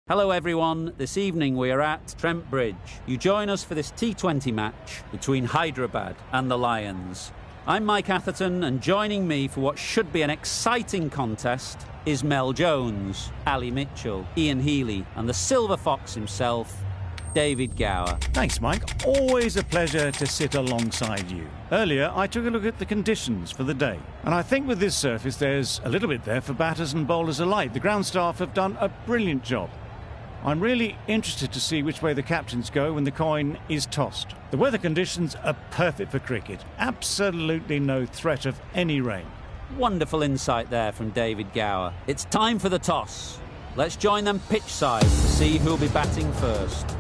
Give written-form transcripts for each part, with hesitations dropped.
Hello everyone, this evening we are at Trent Bridge. You join us for this T20 match between Hyderabad and the Lions. I'm Mike Atherton, and joining me for what should be an exciting contest is Mel Jones, Ali Mitchell, Ian Healy and the Silver Fox himself, David Gower. Thanks, Mike. Always a pleasure to sit alongside you. Earlier, I took a look at the conditions for the day, and I think with this surface there's a little bit there for batters and bowlers alike. The ground staff have done a brilliant job. I'm really interested to see which way the captains go when the coin is tossed. The weather conditions are perfect for cricket. Absolutely no threat of any rain. Wonderful insight there from David Gower. It's time for the toss. Let's join them pitch side to see who'll be batting first.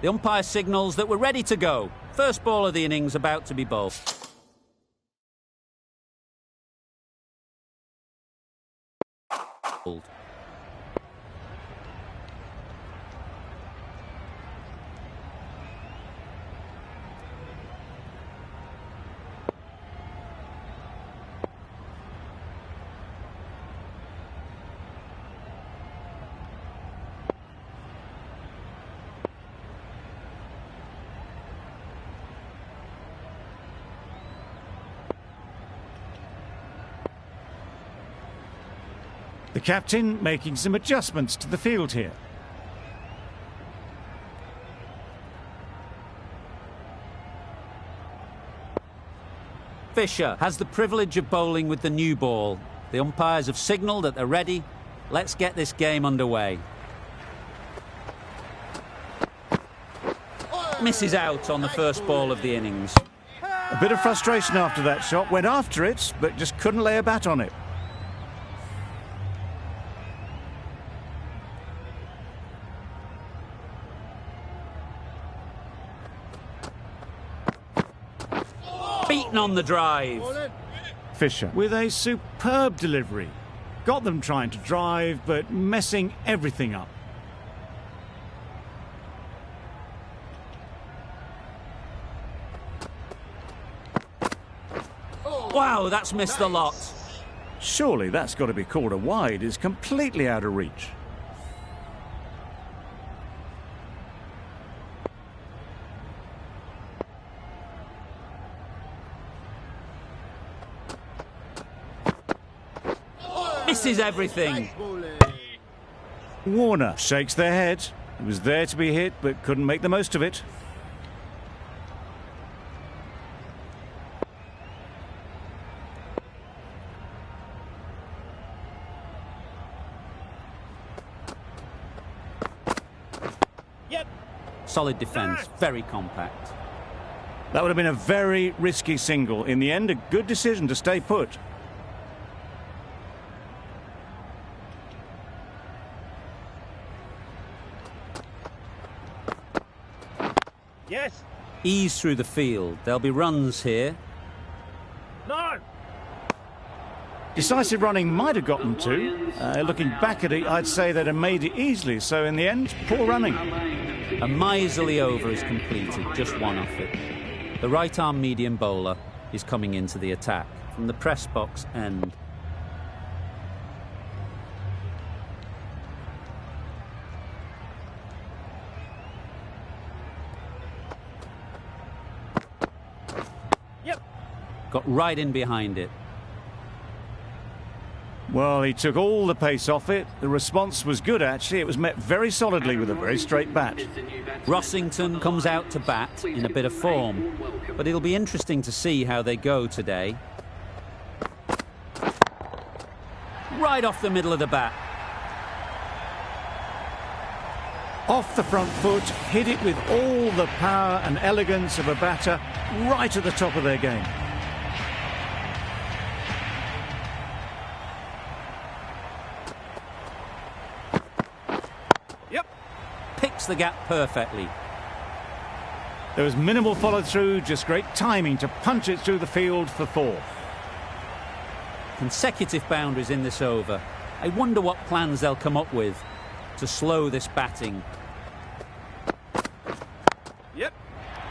The umpire signals that we're ready to go. First ball of the innings about to be bowled. The captain making some adjustments to the field here. Fisher has the privilege of bowling with the new ball. The umpires have signalled that they're ready. Let's get this game underway. Misses out on the first ball of the innings. A bit of frustration after that shot. Went after it, but just couldn't lay a bat on it. Beaten on the drive. Fisher with a superb delivery. Got them trying to drive, but messing everything up. Wow, that's missed a lot. Surely that's got to be called a wide. It's completely out of reach. Misses everything. Warner shakes their head. It was there to be hit, but couldn't make the most of it. Yep. Solid defence, very compact. That would have been a very risky single. In the end, a good decision to stay put. Yes. Ease through the field. There'll be runs here. No. Decisive running might have gotten two. Looking back at it, I'd say they'd have made it easily. So in the end, poor running. A miserly over is completed, just one off it. The right-arm medium bowler is coming into the attack from the press box end. Got right in behind it. Well, he took all the pace off it. The response was good, actually. It was met very solidly with a very straight bat. Rossington comes out to bat in a bit of form, but it'll be interesting to see how they go today. Right off the middle of the bat. Off the front foot, hit it with all the power and elegance of a batter right at the top of their game. Picks the gap perfectly. There was minimal follow-through, just great timing to punch it through the field for four. Consecutive boundaries in this over. I wonder what plans they'll come up with to slow this batting.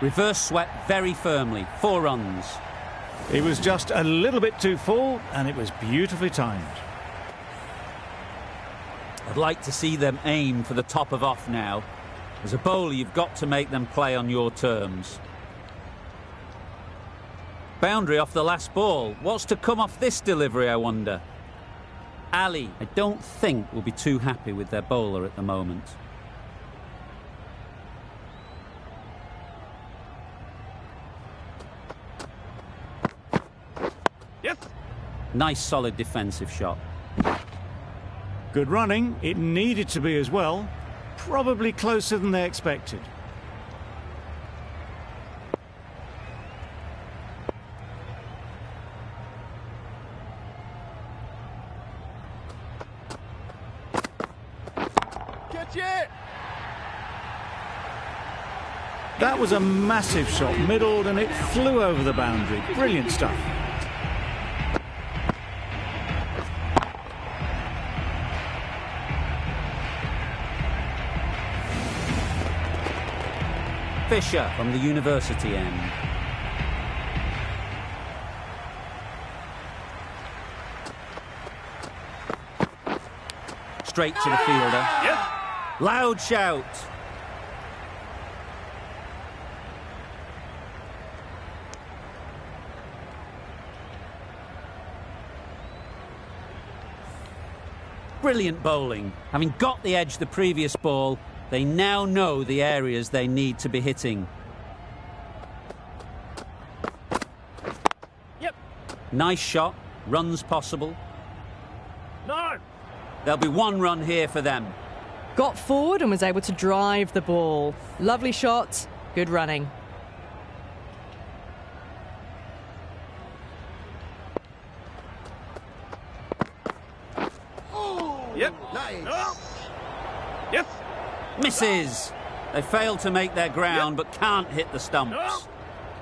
Reverse swept very firmly. 4 runs. He was just a little bit too full, and it was beautifully timed. I'd like to see them aim for the top of off now. As a bowler, you've got to make them play on your terms. Boundary off the last ball. What's to come off this delivery, I wonder? Ali, I don't think, will be too happy with their bowler at the moment. Yes. Nice solid defensive shot. Good running. It needed to be as well. Probably closer than they expected. Catch it. That was a massive shot, middled, and it flew over the boundary. Brilliant stuff. Fisher from the university end. Straight to the fielder. Yes. Loud shout. Brilliant bowling. Having got the edge the previous ball, they now know the areas they need to be hitting. Yep. Nice shot. Runs possible. No. There'll be 1 run here for them. Got forward and was able to drive the ball. Lovely shot, good running. Yep. Nice. No. Yes. Misses. They failed to make their ground, but can't hit the stumps. No.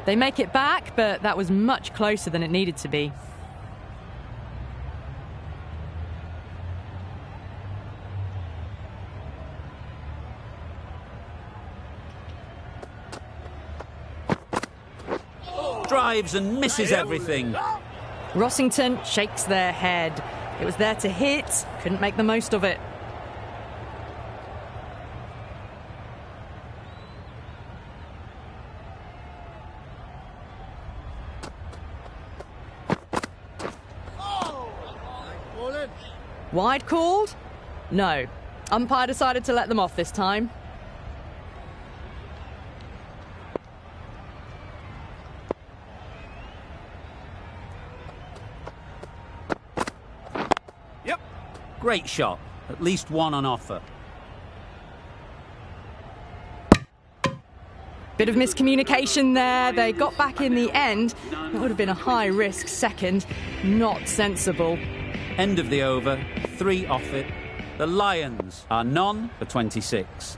They make it back, but that was much closer than it needed to be. Drives and misses everything. Rossington shakes their head. It was there to hit, couldn't make the most of it. Wide called? No. Umpire decided to let them off this time. Yep. Great shot. At least 1 on offer. Bit of miscommunication there. They got back in the end. It would have been a high-risk second. Not sensible. End of the over. 3 off it. The Lions are none for 26.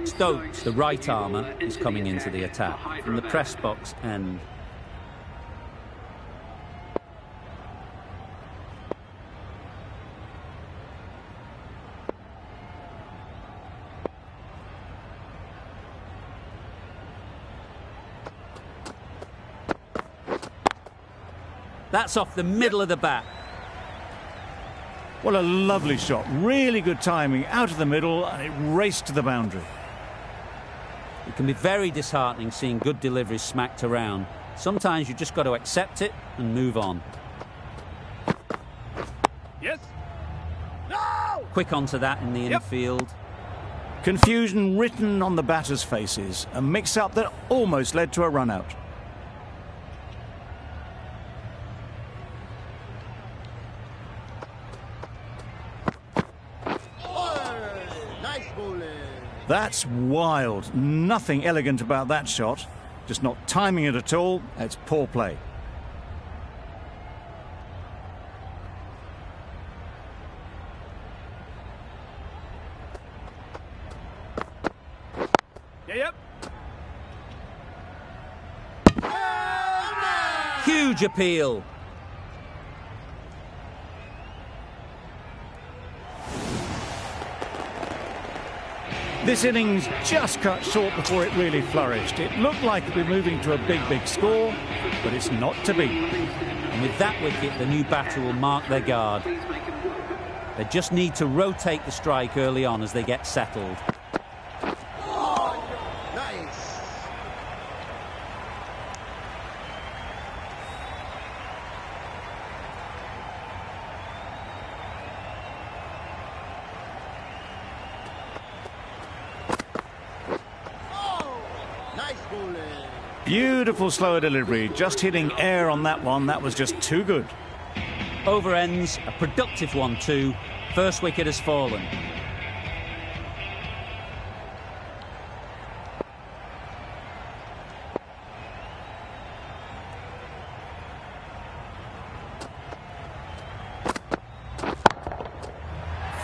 Stokes, the right armour, is coming into the attack from the press box end. That's off the middle of the bat. What a lovely shot. Really good timing out of the middle, and it raced to the boundary. It can be very disheartening seeing good deliveries smacked around. Sometimes you just got to accept it and move on. Yes. No. Quick onto that in the infield. Confusion written on the batters' faces. A mix-up that almost led to a run-out. That's wild. Nothing elegant about that shot. Just not timing it at all. It's poor play. Yep. Huge appeal. This innings just cut short before it really flourished. It looked like it was moving to a big score, but it's not to be. And with that wicket, the new batter will mark their guard. They just need to rotate the strike early on as they get settled. Beautiful slower delivery, just hitting air on that one. That was just too good. Over ends, a productive one too. First wicket has fallen.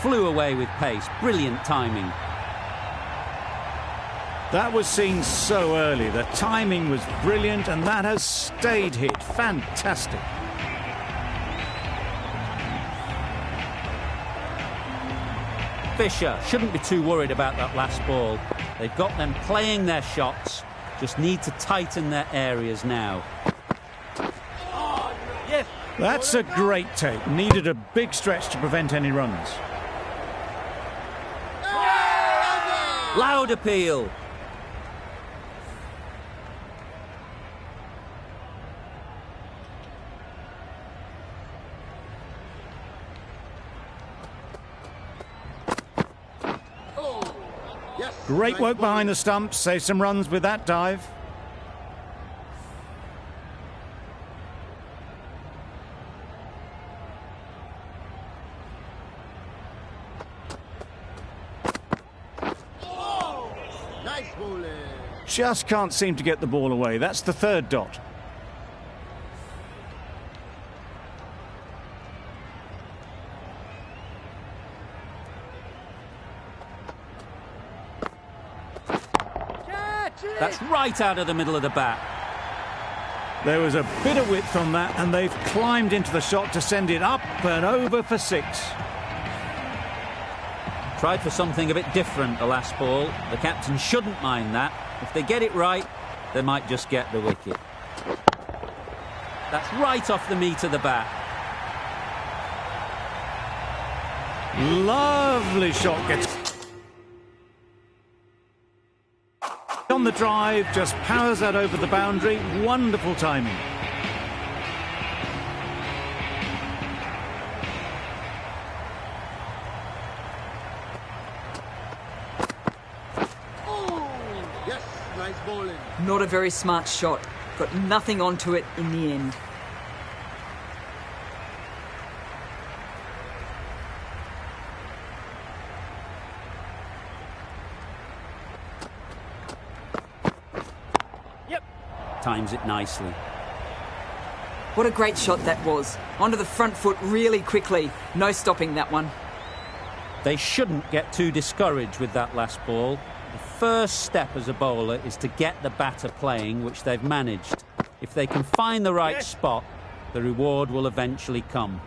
Flew away with pace, brilliant timing. That was seen so early. The timing was brilliant, and that has stayed hit. Fantastic. Fisher shouldn't be too worried about that last ball. They've got them playing their shots, just need to tighten their areas now. Yes. That's a great take. Needed a big stretch to prevent any runs. Loud appeal. Great work behind the stumps. Save some runs with that dive. Nice bowling. Just can't seem to get the ball away. That's the third dot. That's right out of the middle of the bat. There was a bit of width on that, and they've climbed into the shot to send it up and over for 6. Tried for something a bit different the last ball. The captain shouldn't mind that. If they get it right, they might just get the wicket. That's right off the meat of the bat. Lovely shot. Gets on the drive, just powers that over the boundary. Wonderful timing. Yes, nice bowling. Not a very smart shot. Got nothing onto it in the end. Times it nicely. What a great shot that was. Onto the front foot really quickly. No stopping that one. They shouldn't get too discouraged with that last ball. The first step as a bowler is to get the batter playing, which they've managed. If they can find the right spot, the reward will eventually come.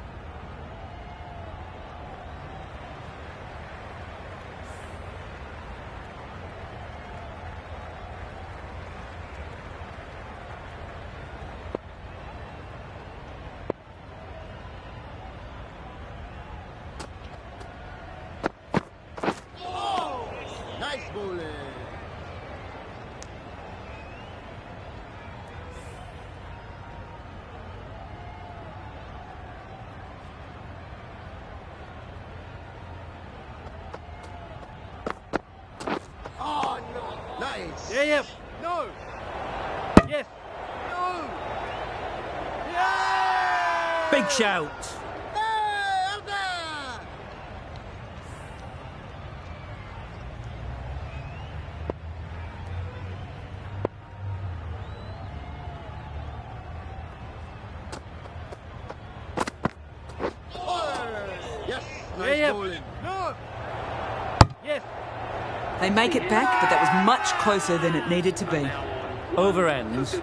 Nice bowling. Oh, no. Nice. Yeah. No. Yes. No. Yeah. Big shout. Hey, out there. Yes, nice Yeah. bowling. No. Yes. They make it back, but that was much closer than it needed to be. Over ends,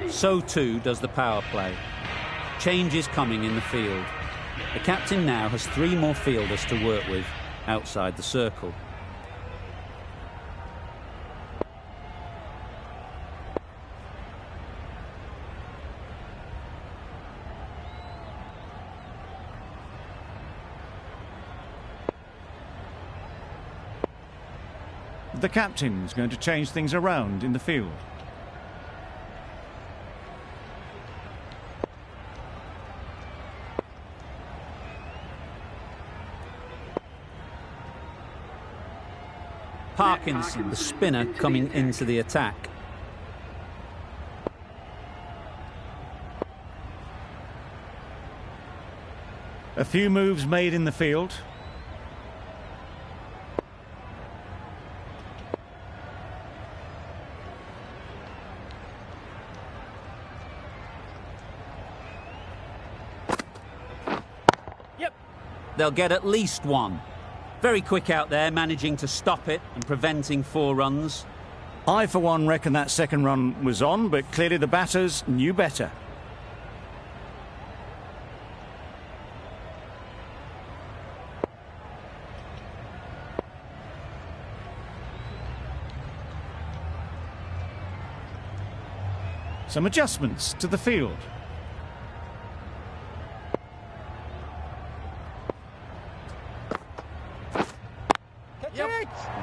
so too does the power play. Change is coming in the field. The captain now has 3 more fielders to work with outside the circle. the captain's going to change things around in the field. Parkinson, the spinner, coming into the attack. A few moves made in the field. Yep. They'll get at least one. Very quick out there, managing to stop it and preventing 4 runs. I, for one, reckon that second run was on, but clearly the batters knew better. Some adjustments to the field.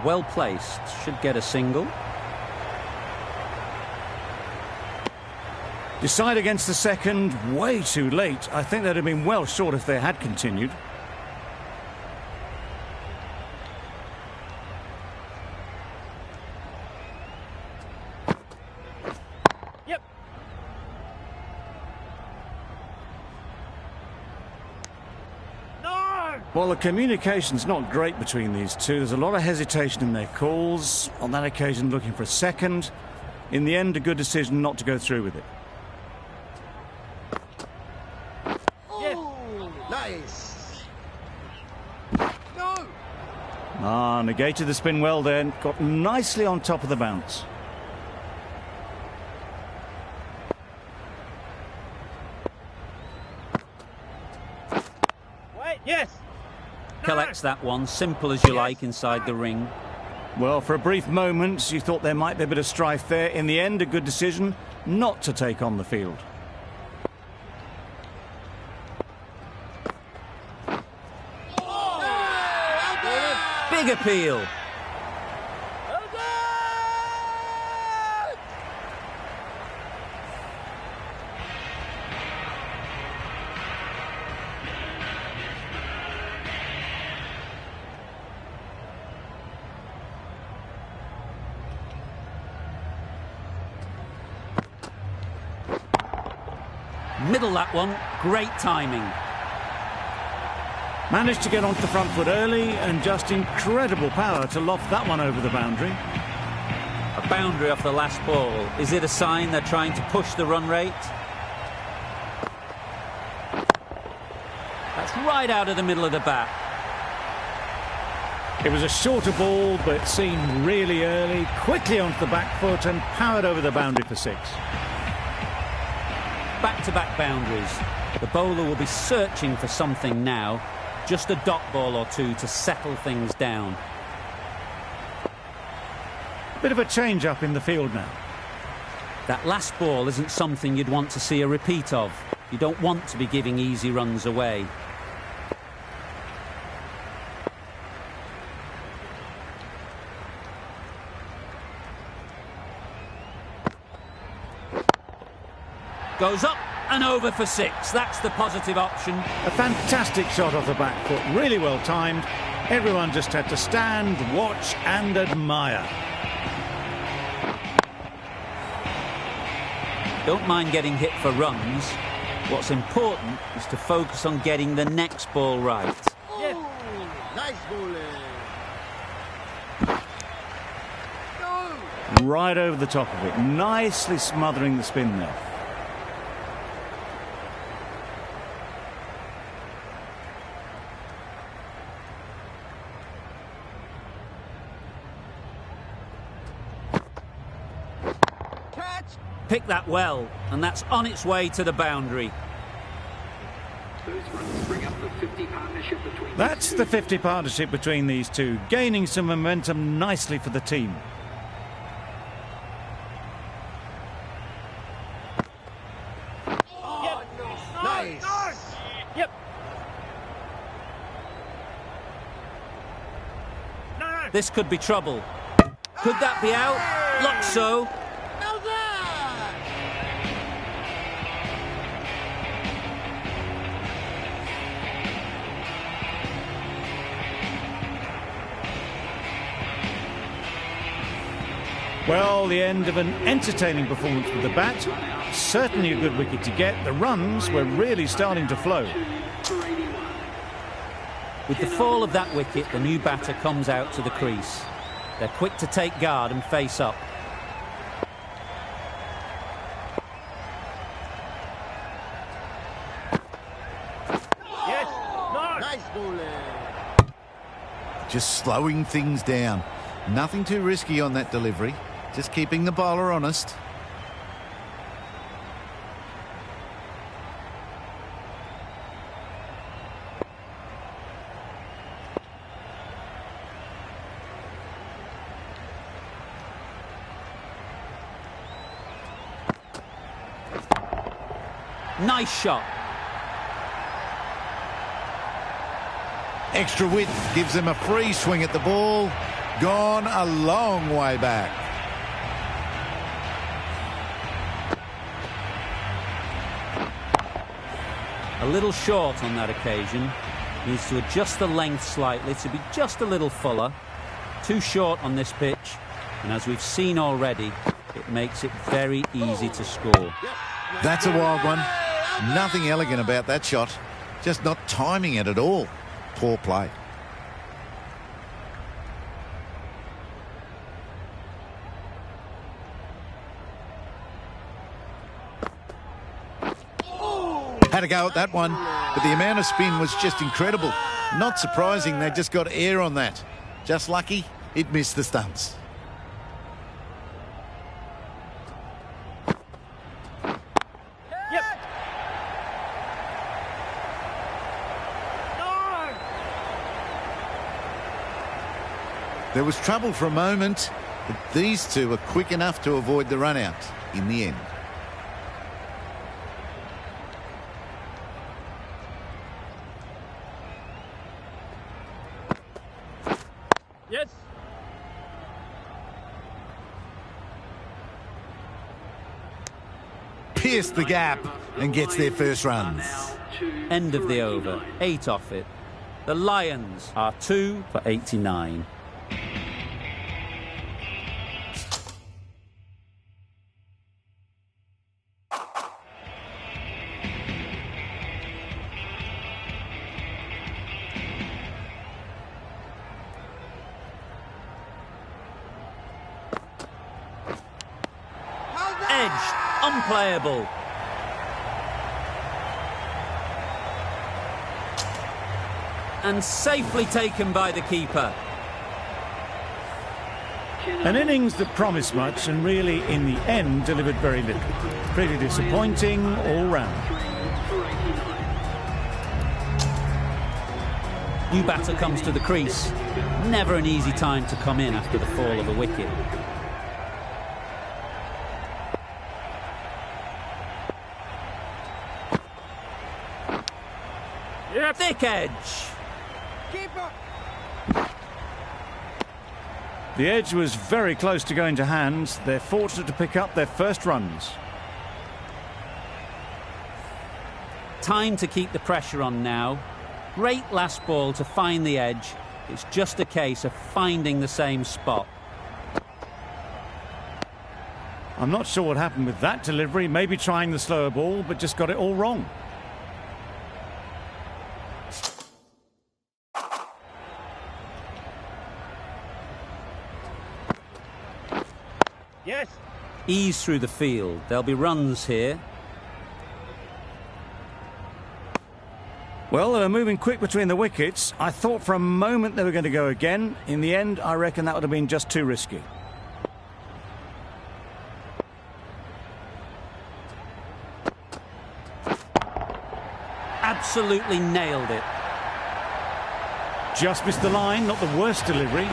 Well placed, should get a single. Decide against the second, way too late. I think they'd have been well short if they had continued. Yep. No! Well, the communication's not great between these two. There's a lot of hesitation in their calls. On that occasion, looking for a second. In the end, a good decision not to go through with it. Nice. No. Negated the spin well then. Got nicely on top of the bounce. Wait, yes. Collects that one, simple as you like, inside the ring. Well, for a brief moment, you thought there might be a bit of strife there. In the end, a good decision not to take on the field. Big appeal. Middle that one, great timing. Managed to get onto the front foot early and just incredible power to loft that one over the boundary. A boundary off the last ball. Is it a sign they're trying to push the run rate? That's right out of the middle of the bat. It was a shorter ball, but seen really early, quickly onto the back foot and powered over the boundary for 6. Back-to-back boundaries. The bowler will be searching for something now. Just a dot ball or two to settle things down. Bit of a change-up in the field now. That last ball isn't something you'd want to see a repeat of. You don't want to be giving easy runs away. Goes up and over for 6. That's the positive option. A fantastic shot off the back foot, really well timed. Everyone just had to stand, watch and admire. Don't mind getting hit for runs. What's important is to focus on getting the next ball right. Yes. Nice bowling. No. Right over the top of it, nicely smothering the spin there. Pick that well, and that's on its way to the boundary. That's the 50 partnership between these two, gaining some momentum nicely for the team. Yep. Nice. Yep. No. This could be trouble. Could that be out? Looks so. Well, the end of an entertaining performance with the bat. Certainly a good wicket to get. The runs were really starting to flow. With the fall of that wicket, the new batter comes out to the crease. They're quick to take guard and face up. Yes. No. Nice bowling. Just slowing things down. Nothing too risky on that delivery. Just keeping the bowler honest. Nice shot. Extra width gives them a free swing at the ball. Gone a long way back. A little short on that occasion. Needs to adjust the length slightly to be just a little fuller. Too short on this pitch. And as we've seen already, it makes it very easy to score. That's a wild one. Nothing elegant about that shot. Just not timing it at all. Poor play. Had a go at that one, but the amount of spin was just incredible. Not surprising they just got air on that. Just lucky it missed the stumps. Yep. No. There was trouble for a moment, but these two were quick enough to avoid the run-out in the end. Yes. Pierced the gap and gets their first runs. End of the over. 8 off it. The Lions are 2 for 89. Edged. Unplayable. And safely taken by the keeper. An innings that promised much and really, in the end, delivered very little. Pretty disappointing all round. New batter comes to the crease. Never an easy time to come in after the fall of a wicket. Yep. Thick edge. Keeper. The edge was very close to going to hands. They're fortunate to pick up their first runs. Time to keep the pressure on now. Great last ball to find the edge. It's just a case of finding the same spot. I'm not sure what happened with that delivery. Maybe trying the slower ball, but just got it all wrong. Yes. Ease through the field. There'll be runs here. Well, they were moving quick between the wickets. I thought for a moment they were going to go again. In the end, I reckon that would have been just too risky. Absolutely nailed it. Just missed the line, not the worst delivery,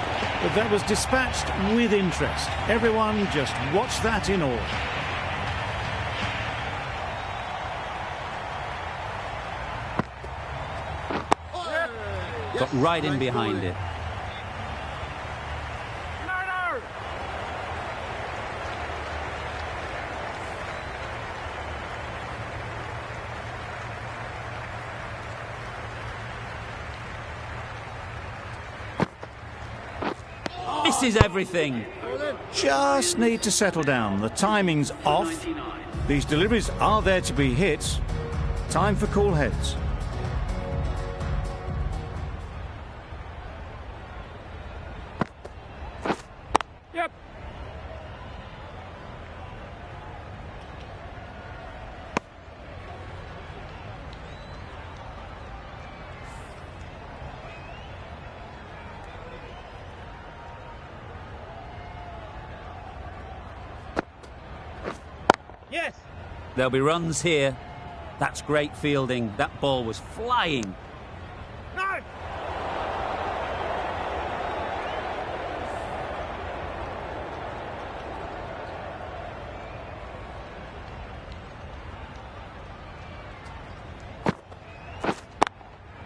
but that was dispatched with interest. Everyone just watched that in awe. Got right in behind it. No, no. This is everything. Just need to settle down. The timing's off. These deliveries are there to be hit. Time for cool heads. Yep. Yes. There'll be runs here. That's great fielding. That ball was flying. No.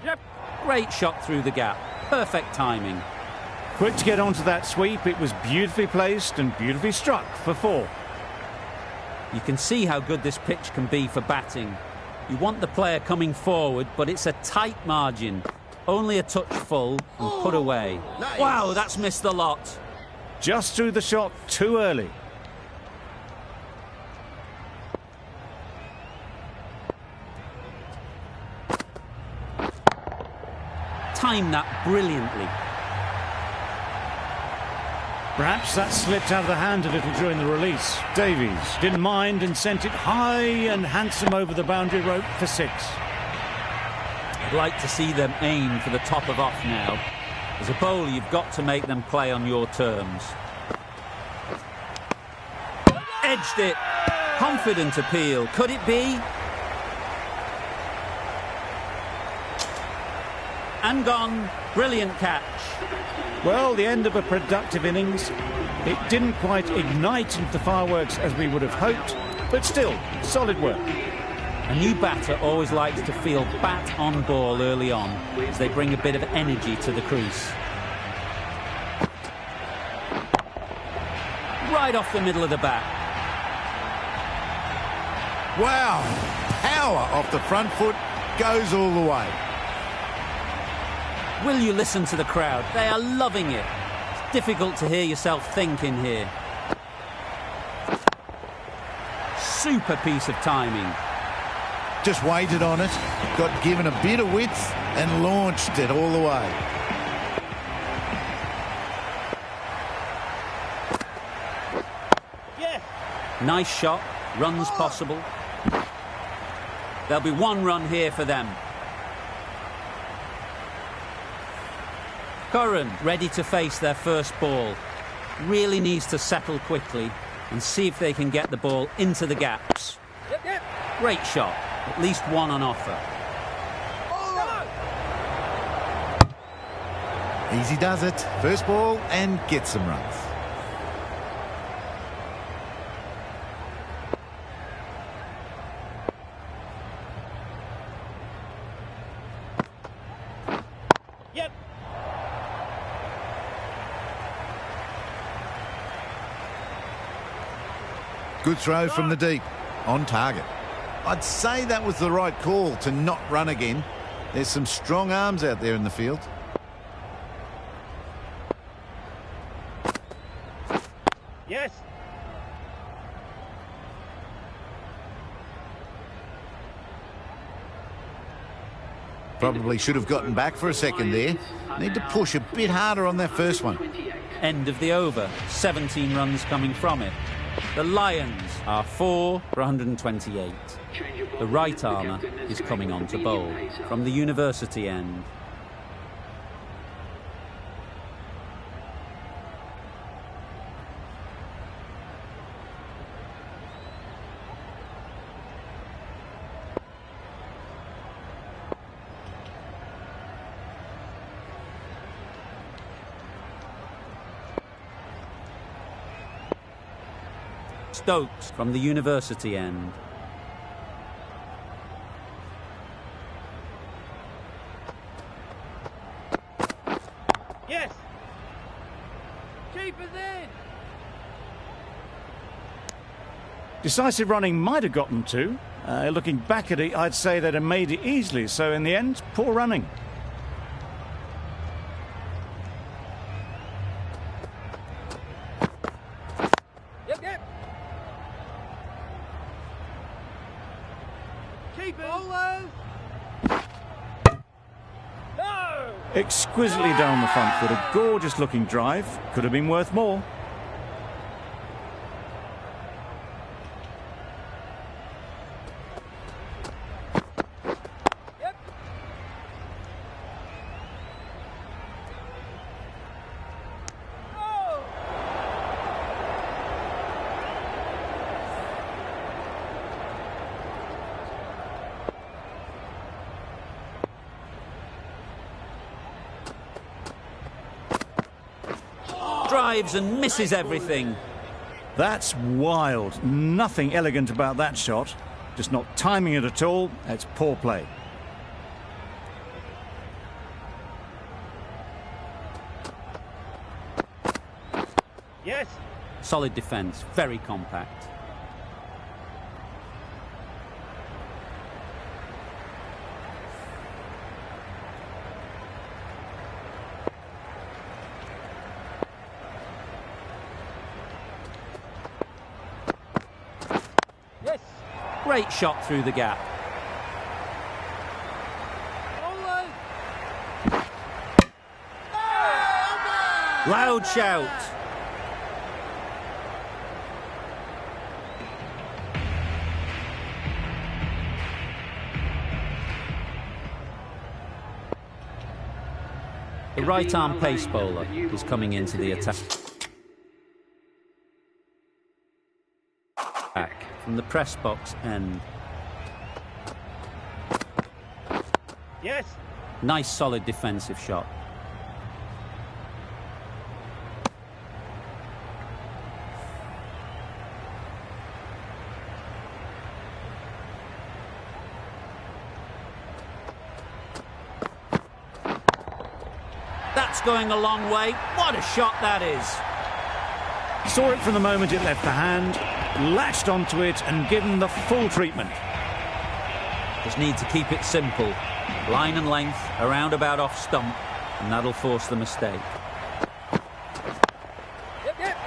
Yep. Great shot through the gap. Perfect timing. Quick to get onto that sweep. It was beautifully placed and beautifully struck for 4. You can see how good this pitch can be for batting. You want the player coming forward, but it's a tight margin. Only a touch full and put away. Nice. Wow, that's missed the lot. Just threw the shot too early. Timed that brilliantly. Perhaps that slipped out of the hand a little during the release. Davies didn't mind and sent it high and handsome over the boundary rope for 6. I'd like to see them aim for the top of off now. As a bowler, you've got to make them play on your terms. Edged it. Confident appeal. Could it be? And gone. Brilliant catch. Well, the end of a productive innings. It didn't quite ignite into fireworks as we would have hoped, but still, solid work. A new batter always likes to feel bat on ball early on, as they bring a bit of energy to the crease. Right off the middle of the bat. Wow, power off the front foot, goes all the way. Will you listen to the crowd? They are loving it. It's difficult to hear yourself think in here. Super piece of timing. Just waited on it, got given a bit of width and launched it all the way. Yes. Nice shot. Runs possible. There'll be 1 run here for them. Curran ready to face their first ball. Really needs to settle quickly and see if they can get the ball into the gaps. Yep, yep. Great shot. At least 1 on offer. Easy does it. First ball and gets some runs. Yep. Good throw from the deep. On target. I'd say that was the right call to not run again. There's some strong arms out there in the field. Yes. Probably should have gotten back for a second there. Need to push a bit harder on that first one. End of the over. 17 runs coming from it. The Lions are 4 for 128. The right armour is coming on to bowl from the university end. Stokes from the university end. Yes. Keep it in. Decisive running might have gotten 2. Looking back at it, I'd say they'd have made it easily. So in the end, poor running. Exquisitely down the front foot, a gorgeous looking drive. Could have been worth more. Drives and misses everything. That's wild. Nothing elegant about that shot. Just not timing it at all. It's poor play. Yes. Solid defence, very compact. Yes. Great shot through the gap. Loud shout. The right-arm pace bowler is coming into the attack. From the press box end. Yes. Nice solid defensive shot. That's going a long way. What a shot that is. Saw it from the moment it left the hand, latched onto it and given the full treatment. Just need to keep it simple. Line and length, around about off stump, and that'll force the mistake. Yep.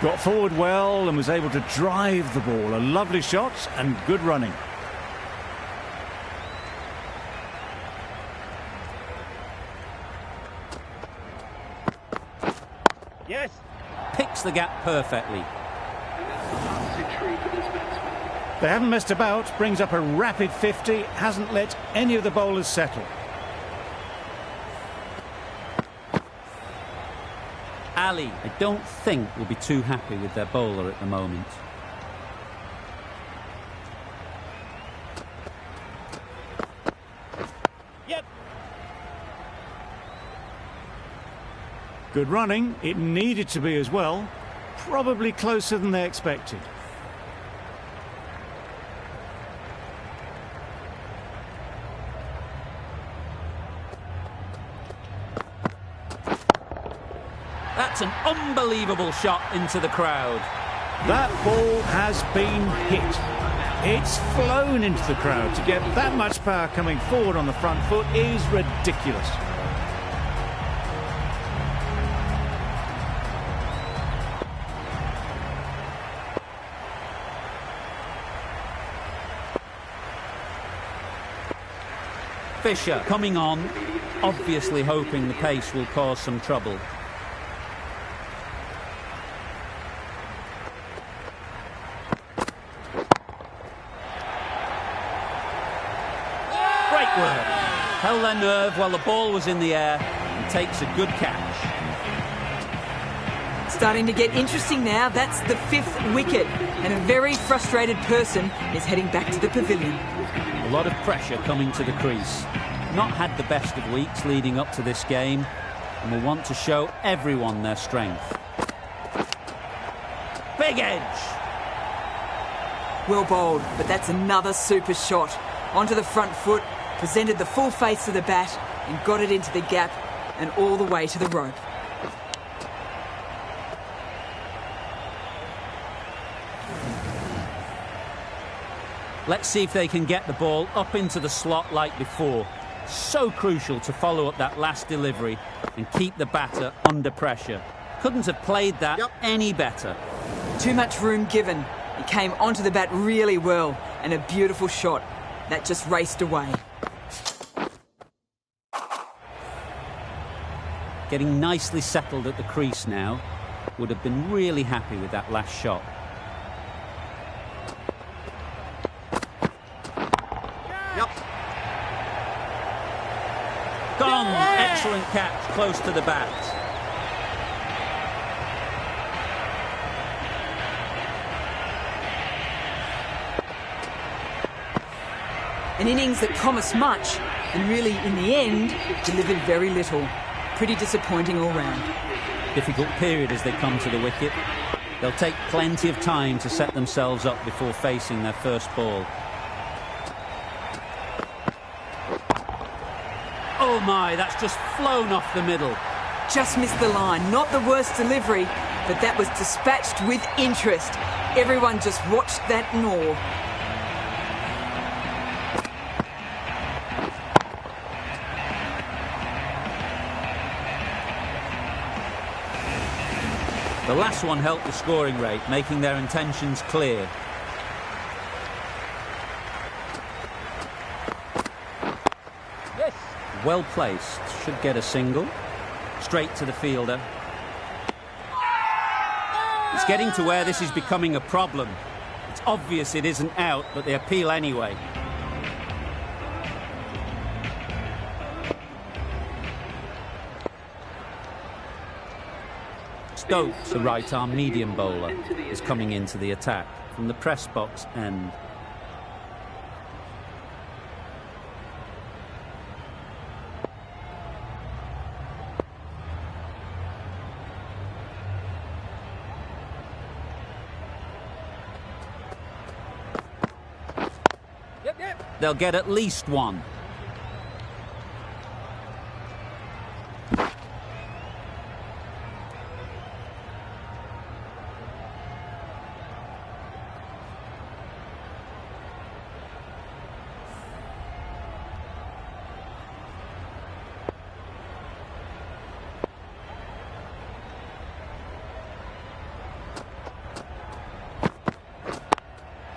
Got forward well and was able to drive the ball. A lovely shot and good running. Yes. Picks the gap perfectly. They haven't messed about, brings up a rapid 50, hasn't let any of the bowlers settle. Ali, I don't think, will be too happy with their bowler at the moment. Yep. Good running. It needed to be as well. Probably closer than they expected. That's an unbelievable shot into the crowd. That ball has been hit. It's flown into the crowd. To get that much power coming forward on the front foot is ridiculous. Fisher coming on, obviously hoping the pace will cause some trouble. Great work. Held their nerve while the ball was in the air and takes a good catch. Starting to get interesting now. That's the 5th wicket. And a very frustrated person is heading back to the pavilion. A lot of pressure coming to the crease. Not had the best of weeks leading up to this game and will want to show everyone their strength. Big edge! Well bowled, but that's another super shot. Onto the front foot, presented the full face of the bat and got it into the gap and all the way to the rope. Let's see if they can get the ball up into the slot like before. So crucial to follow up that last delivery and keep the batter under pressure. Couldn't have played that any better. Too much room given. He came onto the bat really well, and a beautiful shot. That just raced away. Getting nicely settled at the crease now. Would have been really happy with that last shot. Yep. Gone! Excellent catch, close to the bat. An innings that promised much, and really, in the end, delivered very little. Pretty disappointing all round. Difficult period as they come to the wicket. They'll take plenty of time to set themselves up before facing their first ball. Oh my, that's just flown off the middle. Just missed the line. Not the worst delivery, but that was dispatched with interest. Everyone just watched that gnaw. The last one helped the scoring rate, making their intentions clear. Yes. Well placed, should get a single. Straight to the fielder. It's getting to where this is becoming a problem. It's obvious it isn't out, but they appeal anyway. Stokes, the right-arm medium bowler, is coming into the attack from the press box end. Yep. They'll get at least one.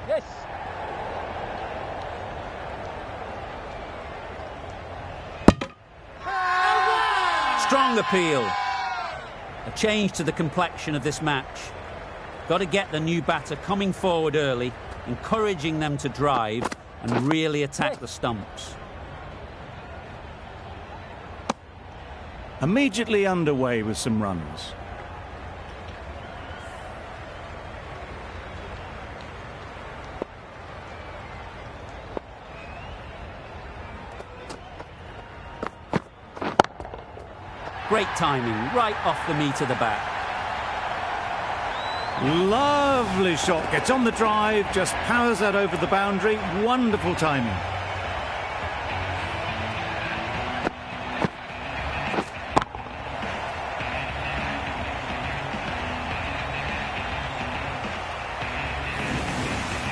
Yes. Strong appeal. A change to the complexion of this match. Got to get the new batter coming forward early, encouraging them to drive and really attack the stumps. Immediately underway with some runs. Great timing, right off the meat of the bat. Lovely shot, gets on the drive, just powers that over the boundary. Wonderful timing.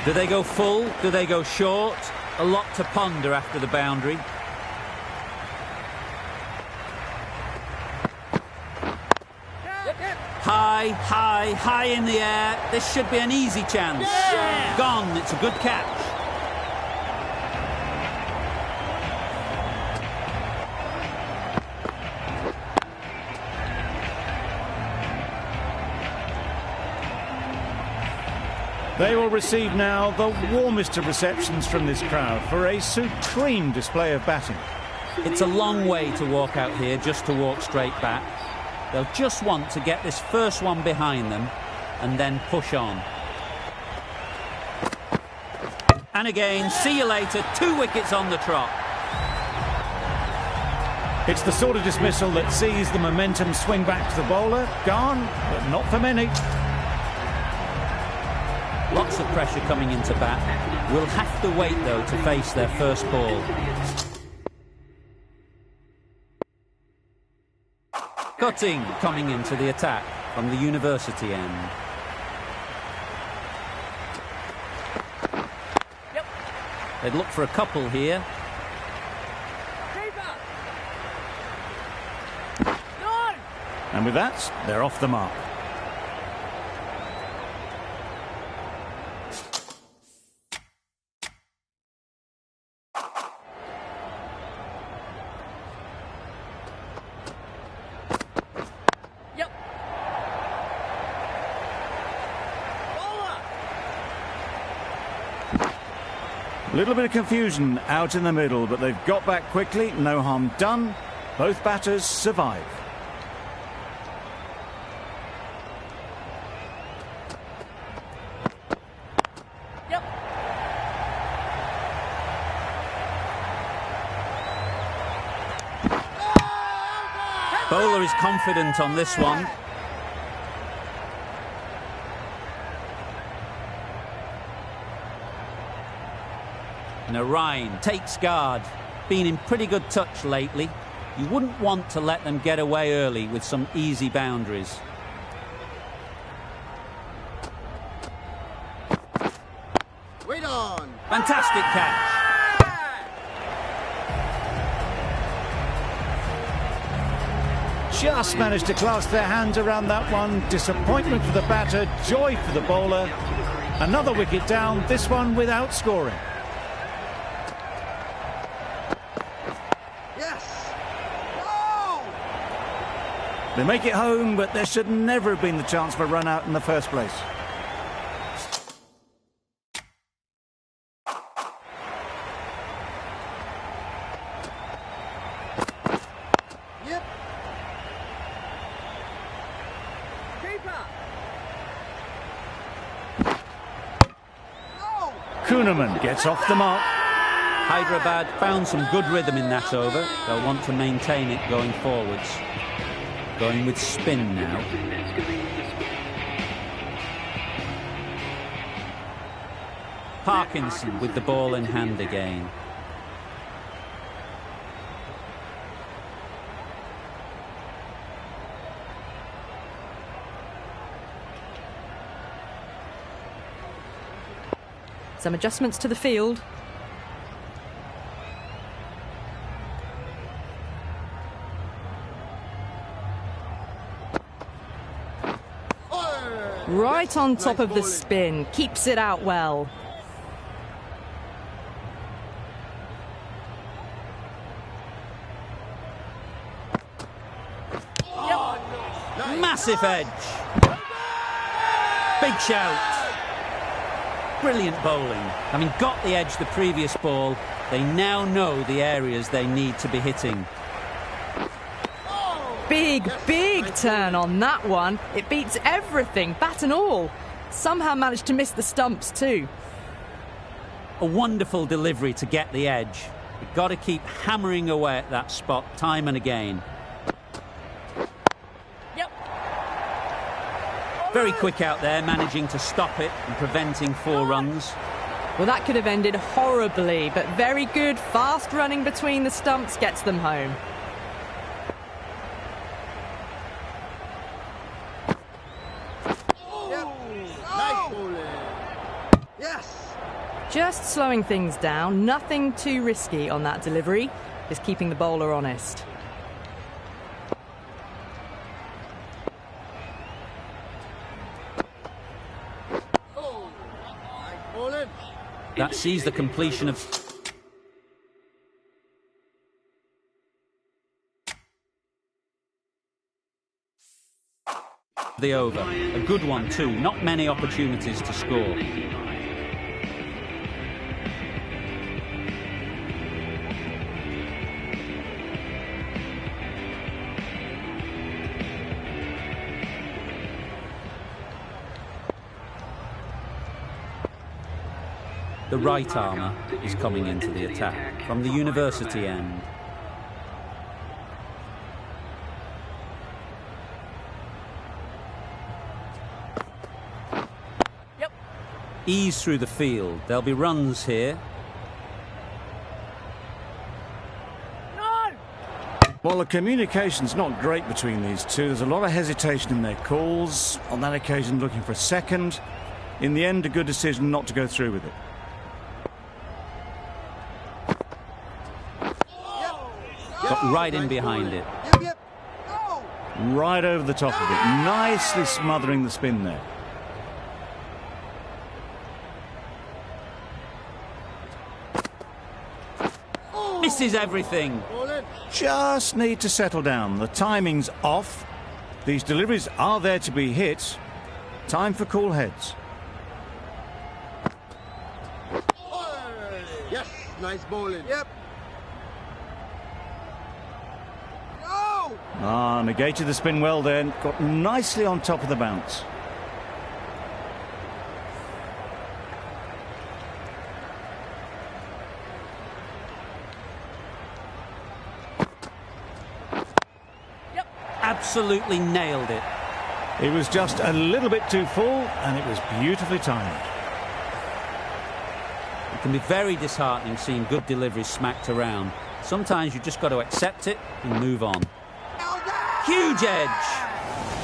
Do they go full? Do they go short? A lot to ponder after the boundary. High, high, high in the air. This should be an easy chance. Yeah. Gone. It's a good catch. They will receive now the warmest of receptions from this crowd for a supreme display of batting. It's a long way to walk out here just to walk straight back. They'll just want to get this first one behind them and then push on. And again, see you later, 2 wickets on the trot. It's the sort of dismissal that sees the momentum swing back to the bowler. Gone, but not for many. Lots of pressure coming into bat. Will have to wait, though, to face their first ball. Cutting coming into the attack from the university end. Yep. They'd look for a couple here. Gone. And with that, they're off the mark. A little bit of confusion out in the middle, but they've got back quickly. No harm done. Both batters survive. Yep. Bowler is confident on this one. Narine takes guard. Been in pretty good touch lately. You wouldn't want to let them get away early with some easy boundaries. Wait on. Fantastic catch. Just managed to clasp their hands around that one. Disappointment for the batter, joy for the bowler. Another wicket down, this one without scoring. Yes. No. They make it home, but there should never have been the chance for a run out in the first place. Yep. Keeper. No. Kuhneman gets off the mark. Hyderabad found some good rhythm in that over. They'll want to maintain it going forwards. Going with spin now. Parkinson with the ball in hand again. Some adjustments to the field. Right on top of the spin. Keeps it out well. Massive edge. Big shout. Brilliant bowling. Having got the edge the previous ball, they now know the areas they need to be hitting. Big turn on that one. It beats everything, bat and all. Somehow managed to miss the stumps too. A wonderful delivery to get the edge. You've got to keep hammering away at that spot time and again. Yep. Very quick out there, managing to stop it and preventing 4 runs. Well, that could have ended horribly, but very good, fast running between the stumps gets them home. Just slowing things down, nothing too risky on that delivery, just keeping the bowler honest. That sees the completion of the over. A good one too, not many opportunities to score. The right armour is coming into the attack from the university end. Yep. Ease through the field. There'll be runs here. No. Well, the communication's not great between these two. There's a lot of hesitation in their calls. On that occasion, looking for a second. In the end, a good decision not to go through with it. Got right in behind it. Yep. No. Right over the top of it. Nicely smothering the spin there. Misses everything. Just need to settle down. The timing's off. These deliveries are there to be hit. Time for cool heads. Nice bowling. Yep. No! Ah, negated the spin well then. Got nicely on top of the bounce. Absolutely nailed it. It was just a little bit too full, and it was beautifully timed. It can be very disheartening seeing good deliveries smacked around. Sometimes you just got to accept it and move on. Huge edge.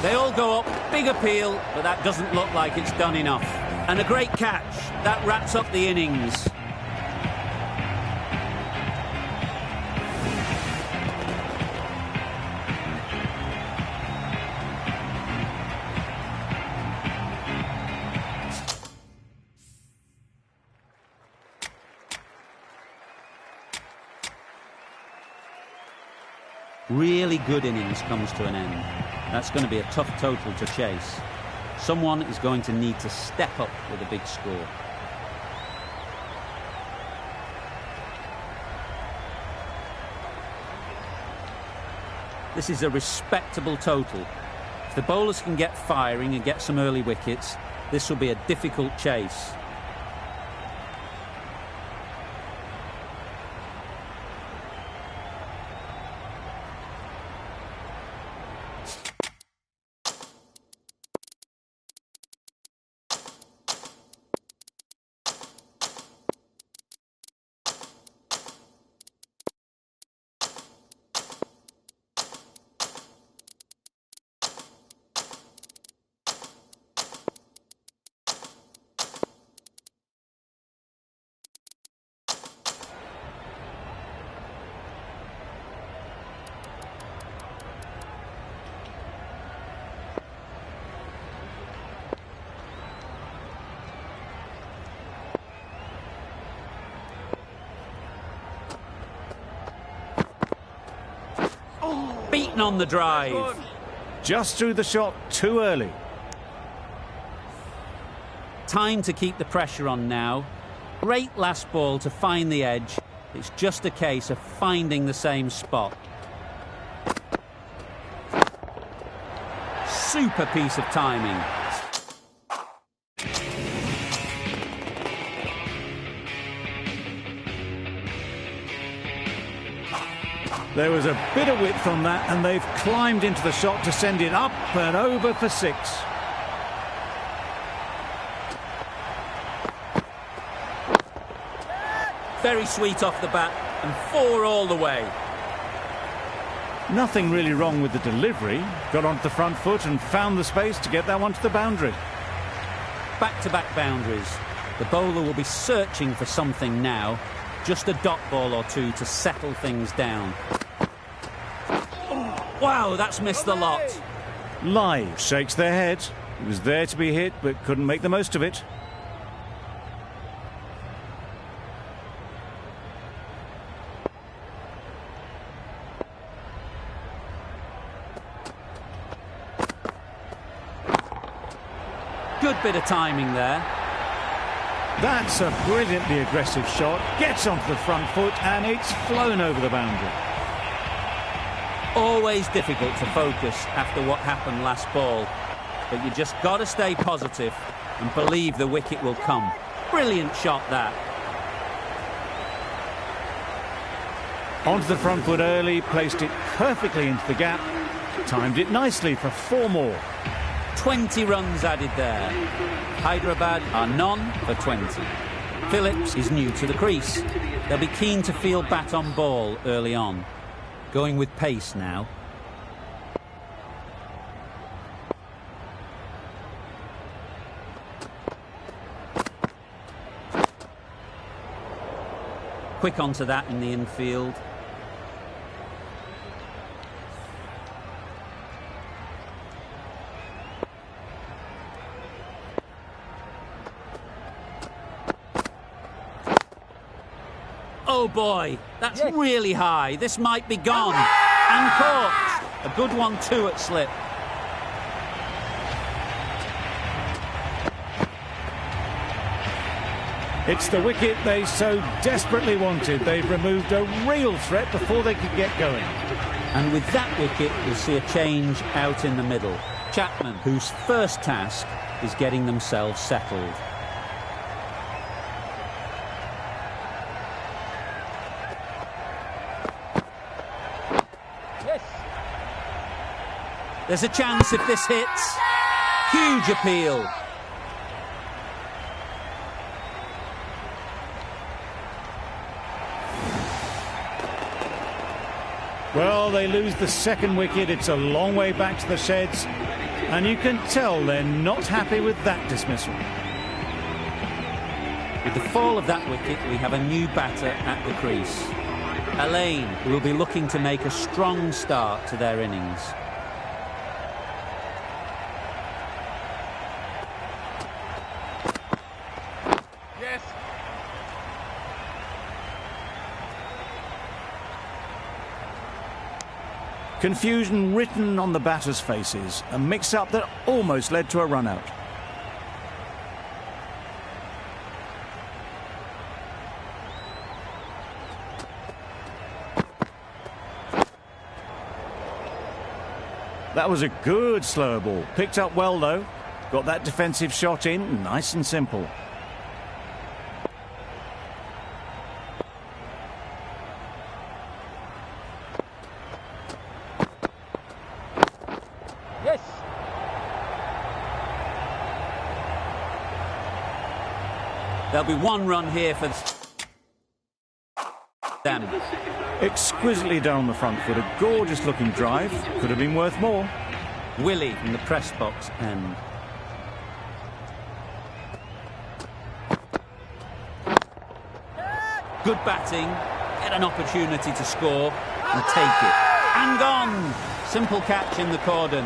They all go up, big appeal, but that doesn't look like it's done enough. And a great catch. That wraps up the innings. Really good innings comes to an end. That's going to be a tough total to chase. Someone is going to need to step up with a big score. This is a respectable total. If the bowlers can get firing and get some early wickets, this will be a difficult chase. Beaten on the drive. Just threw the shot too early. Time to keep the pressure on now. Great last ball to find the edge. It's just a case of finding the same spot. Super piece of timing. There was a bit of width on that, and they've climbed into the shot to send it up and over for 6. Very sweet off the bat, and 4 all the way. Nothing really wrong with the delivery. Got onto the front foot and found the space to get that one to the boundary. Back-to-back boundaries. The bowler will be searching for something now. Just a dot ball or two to settle things down. Wow, that's missed the lot. Live shakes their head. It was there to be hit, but couldn't make the most of it. Good bit of timing there. That's a brilliantly aggressive shot. Gets onto the front foot, and it's flown over the boundary. Always difficult to focus after what happened last ball, but you just got to stay positive and believe the wicket will come. Brilliant shot that. Onto the front foot early, placed it perfectly into the gap, timed it nicely for 4 more. 20 runs added there. Hyderabad are none for 20. Phillips is new to the crease. They'll be keen to field bat on ball early on. Going with pace now. Quick onto that in the infield. Oh boy, that's really high. This might be gone. And caught. A good one too at slip. It's the wicket they so desperately wanted. They've removed a real threat before they could get going. And with that wicket, we'll see a change out in the middle. Chapman, whose first task is getting themselves settled. Yes. There's a chance if this hits. Huge appeal. Well, they lose the second wicket. It's a long way back to the sheds. And you can tell they're not happy with that dismissal. With the fall of that wicket, we have a new batter at the crease. Elaine will be looking to make a strong start to their innings. Yes. Confusion written on the batters' faces. A mix-up that almost led to a run-out. That was a good slower ball. Picked up well, though. Got that defensive shot in, nice and simple. Yes. There'll be one run here for them. Exquisitely done on the front foot. A gorgeous-looking drive. Could have been worth more. Willie from the press box end. Good batting. Get an opportunity to score and take it. And gone. Simple catch in the cordon.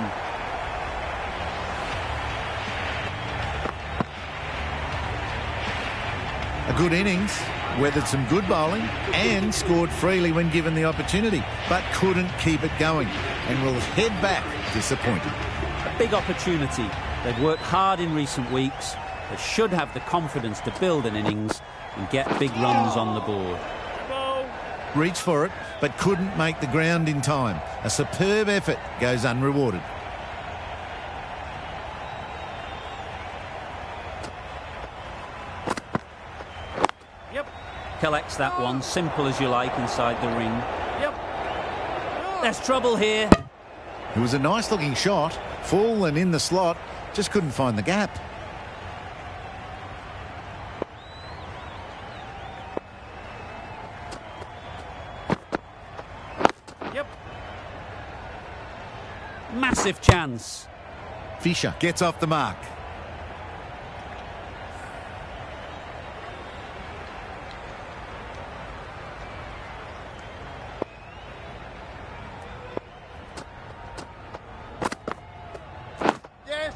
A good innings, weathered some good bowling and scored freely when given the opportunity, but couldn't keep it going and will head back disappointed. A big opportunity. They've worked hard in recent weeks. They should have the confidence to build an innings and get big runs on the board. Reached for it, but couldn't make the ground in time. A superb effort goes unrewarded. Yep. Collects that one, simple as you like, inside the ring. Yep. There's trouble here. It was a nice looking shot, full and in the slot, just couldn't find the gap. Yep. Massive chance. Fisher gets off the mark. Yes.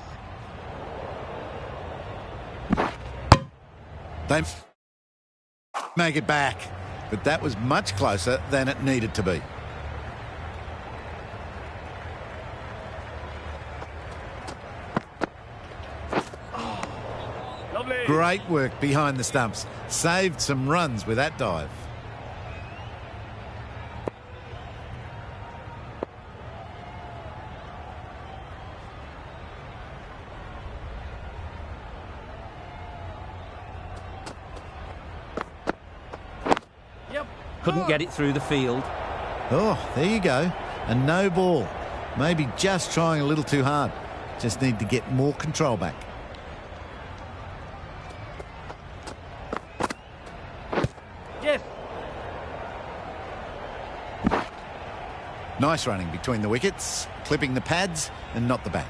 They make it back, but that was much closer than it needed to be. Lovely. Great work behind the stumps. Saved some runs with that dive. Yep. Couldn't get it through the field. Oh, there you go. A no ball. Maybe just trying a little too hard. Just need to get more control back. Yes. Nice running between the wickets, clipping the pads and not the bat.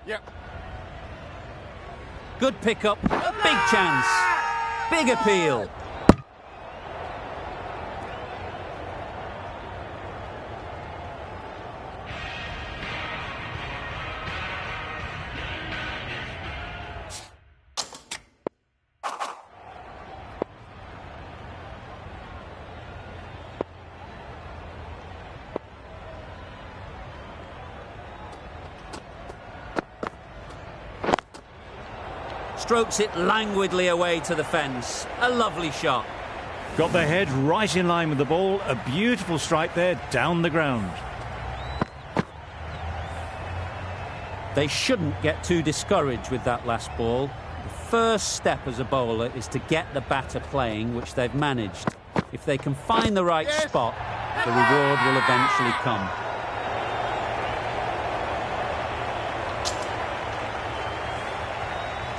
Yep. Good pickup. Big chance. Big appeal. strokes it languidly away to the fence. A lovely shot. Got their head right in line with the ball. A beautiful strike there down the ground. They shouldn't get too discouraged with that last ball. The first step as a bowler is to get the batter playing, which they've managed. If they can find the right spot, the reward will eventually come.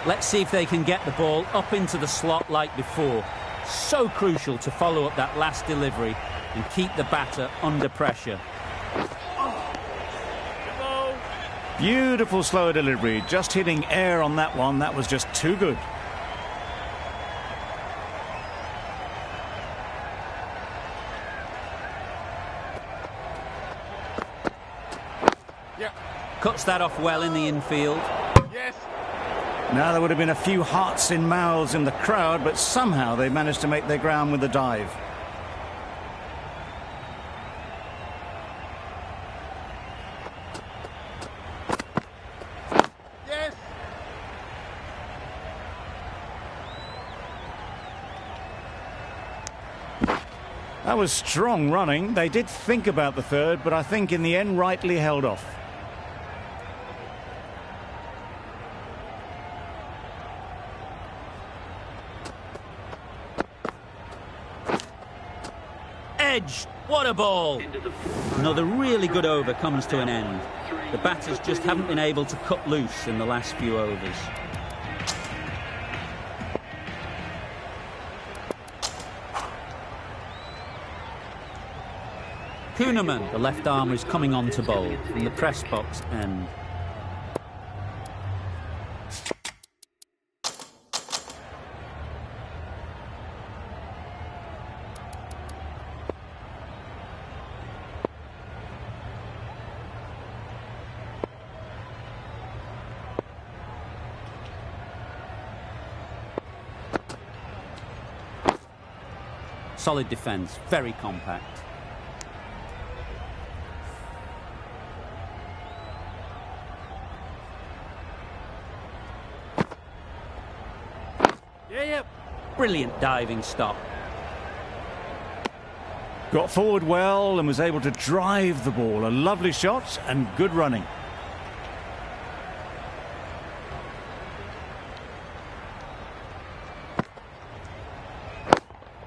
Let's see if they can get the ball up into the slot like before. So crucial to follow up that last delivery and keep the batter under pressure. Beautiful slow delivery, just hitting air on that one. That was just too good. Cuts that off well in the infield. Yes. Now there would have been a few hearts in mouths in the crowd, but somehow they managed to make their ground with the dive. Yes. That was strong running. They did think about the third, but I think in the end rightly held off. Edge. What a ball. Another really good over comes to an end. The batters just haven't been able to cut loose in the last few overs. Kuhneman, the left armer, is coming on to bowl from the press box end. Solid defence, very compact. Brilliant diving stop. Got forward well and was able to drive the ball. A lovely shot and good running.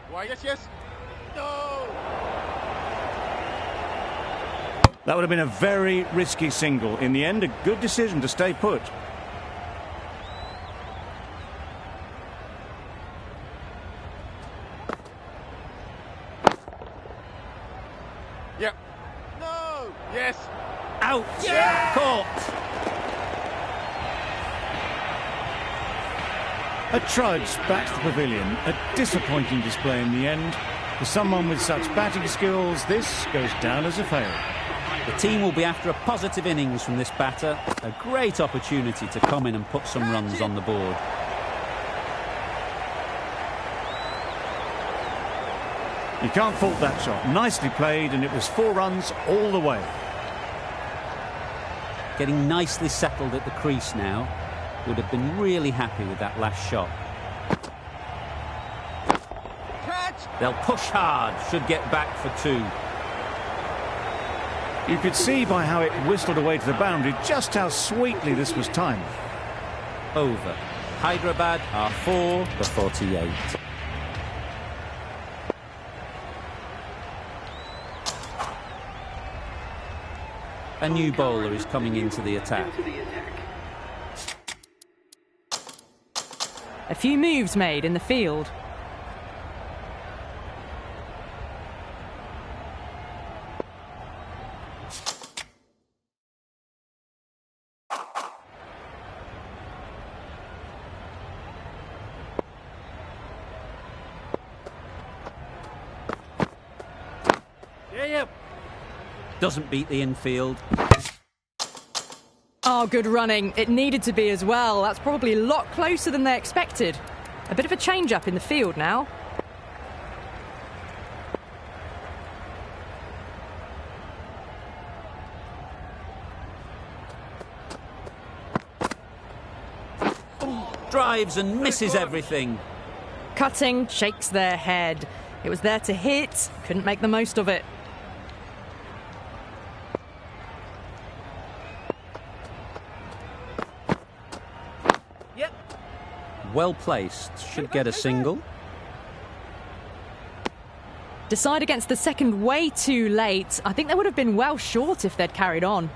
Why, yes. No. That would have been a very risky single. In the end, a good decision to stay put. Yep. No. Yes. Out. Caught. A trudge back to the pavilion. A disappointing display in the end. For someone with such batting skills, this goes down as a fail. The team will be after a positive innings from this batter. A great opportunity to come in and put some runs on the board. You can't fault that shot. Nicely played, and it was 4 runs all the way. Getting nicely settled at the crease now. Would have been really happy with that last shot. Catch. They'll push hard, should get back for 2. You could see by how it whistled away to the boundary just how sweetly this was timed. Over. Hyderabad are 4 for 48. A new bowler is coming into the attack. A few moves made in the field. Doesn't beat the infield. Oh, good running. It needed to be as well. That's probably a lot closer than they expected. A bit of a change-up in the field now. Drives and misses everything. Cutting, shakes their head. It was there to hit, couldn't make the most of it. Yep. Well placed. Should get a single. Decide against the second way too late. I think they would have been well short if they'd carried on.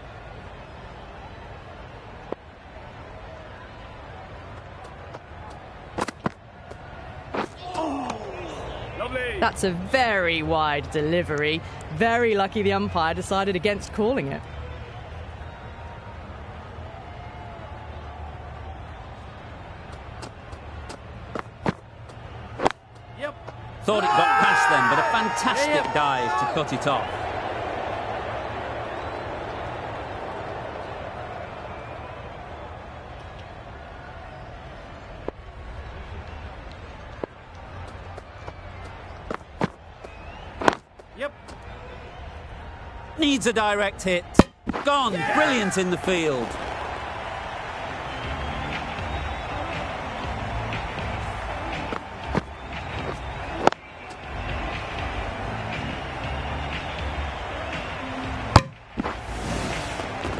Lovely. That's a very wide delivery. Very lucky the umpire decided against calling it. Yep. Thought it got past them, but a fantastic dive to cut it off. Yep. Needs a direct hit. Gone. Brilliant in the field.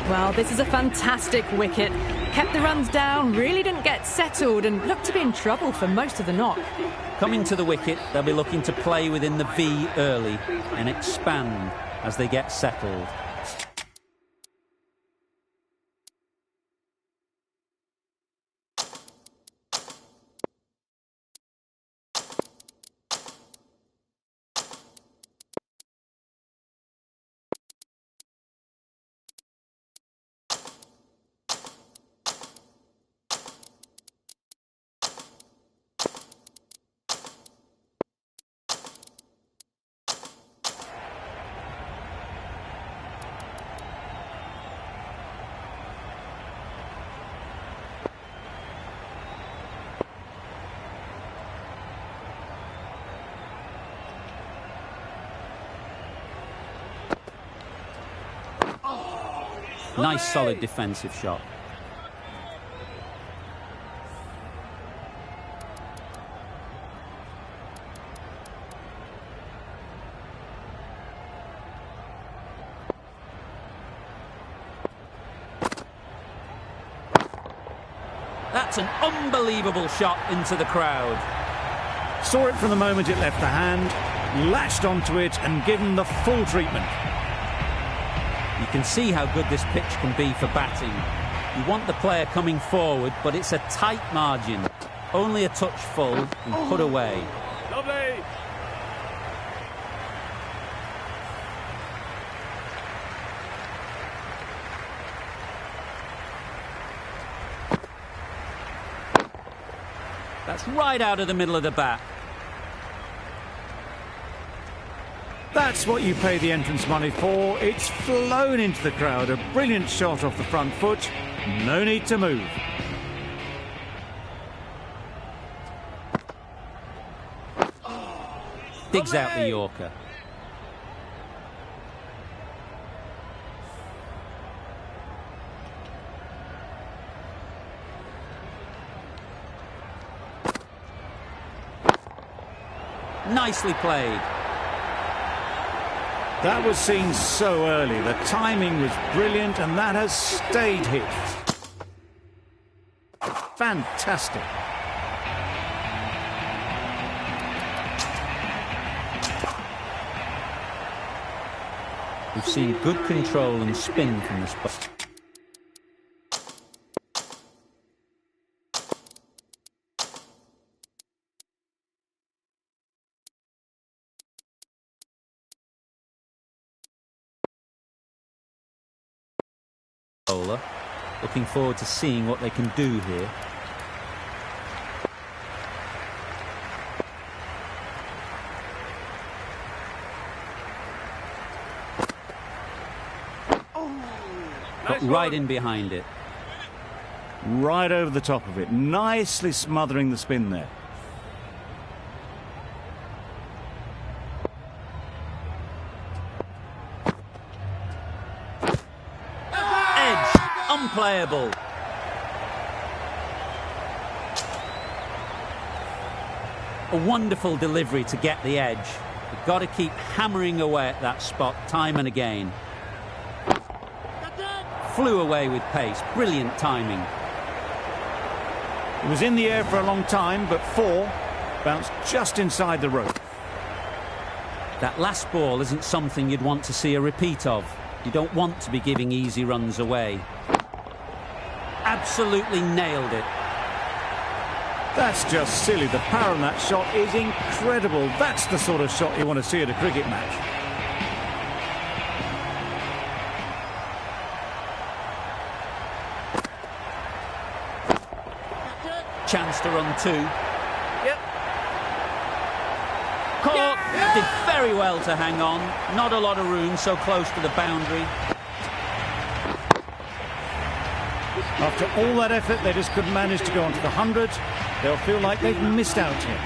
Well, this is a fantastic wicket. Kept the runs down, really didn't get settled and looked to be in trouble for most of the knock. Coming to the wicket, they'll be looking to play within the V early and expand as they get settled. Nice solid defensive shot. That's an unbelievable shot into the crowd. Saw it from the moment it left the hand, latched onto it and given the full treatment. You can see how good this pitch can be for batting. You want the player coming forward, but it's a tight margin. Only a touch full and put away. Lovely. That's right out of the middle of the bat. That's what you pay the entrance money for. It's flown into the crowd. A brilliant shot off the front foot. No need to move. Digs out the Yorker. Nicely played. That was seen so early. The timing was brilliant and that has stayed hit. Fantastic. We've seen good control and spin from this ball. Bowler. Looking forward to seeing what they can do here. Got right in behind it. Right over the top of it. Nicely smothering the spin there. Edge. Unplayable. A wonderful delivery to get the edge. You've got to keep hammering away at that spot time and again. Flew away with pace. Brilliant timing. It was in the air for a long time, but 4 bounced just inside the rope. That last ball isn't something you'd want to see a repeat of. You don't want to be giving easy runs away. Absolutely nailed it. That's just silly. The power on that shot is incredible. That's the sort of shot you want to see at a cricket match. Chance to run 2. Yep. Caught. Did very well to hang on. Not a lot of room so close to the boundary. After all that effort, they just couldn't manage to go onto the 100. They'll feel like they've missed out here.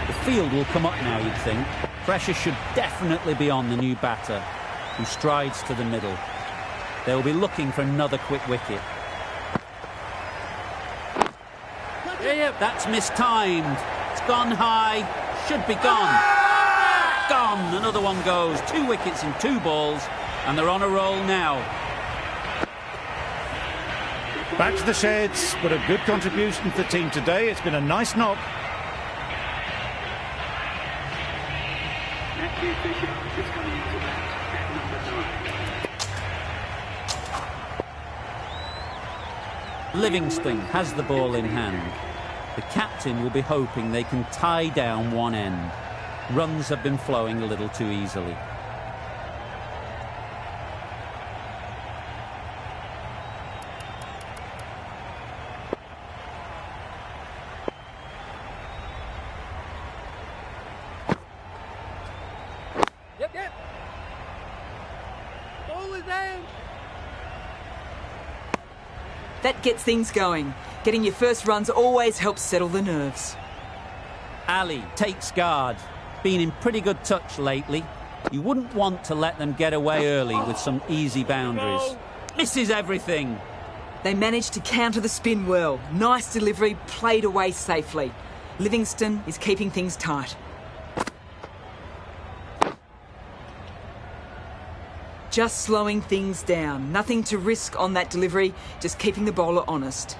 The field will come up now, you'd think. Pressure should definitely be on the new batter, who strides to the middle. They'll be looking for another quick wicket. That's mistimed. It's gone high. Should be gone. Gone. Another one goes. 2 wickets in 2 balls, and they're on a roll now. Back to the sheds, but a good contribution for the team today. It's been a nice knock. Livingston has the ball in hand. The captain will be hoping they can tie down one end. Runs have been flowing a little too easily. Yep. Ball is out. That gets things going. Getting your first runs always helps settle the nerves. Ali takes guard. Been in pretty good touch lately. You wouldn't want to let them get away early with some easy boundaries. Misses everything. They managed to counter the spin well. Nice delivery, played away safely. Livingston is keeping things tight. Just slowing things down. Nothing to risk on that delivery, just keeping the bowler honest.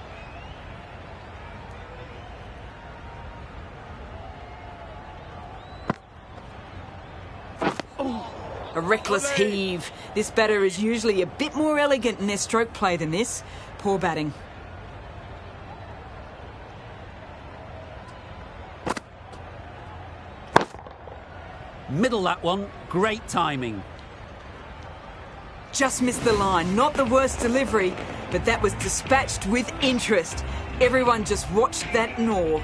A reckless heave. This batter is usually a bit more elegant in their stroke play than this. Poor batting. Middle that one. Great timing. Just missed the line. Not the worst delivery, but that was dispatched with interest. Everyone just watched that gnaw.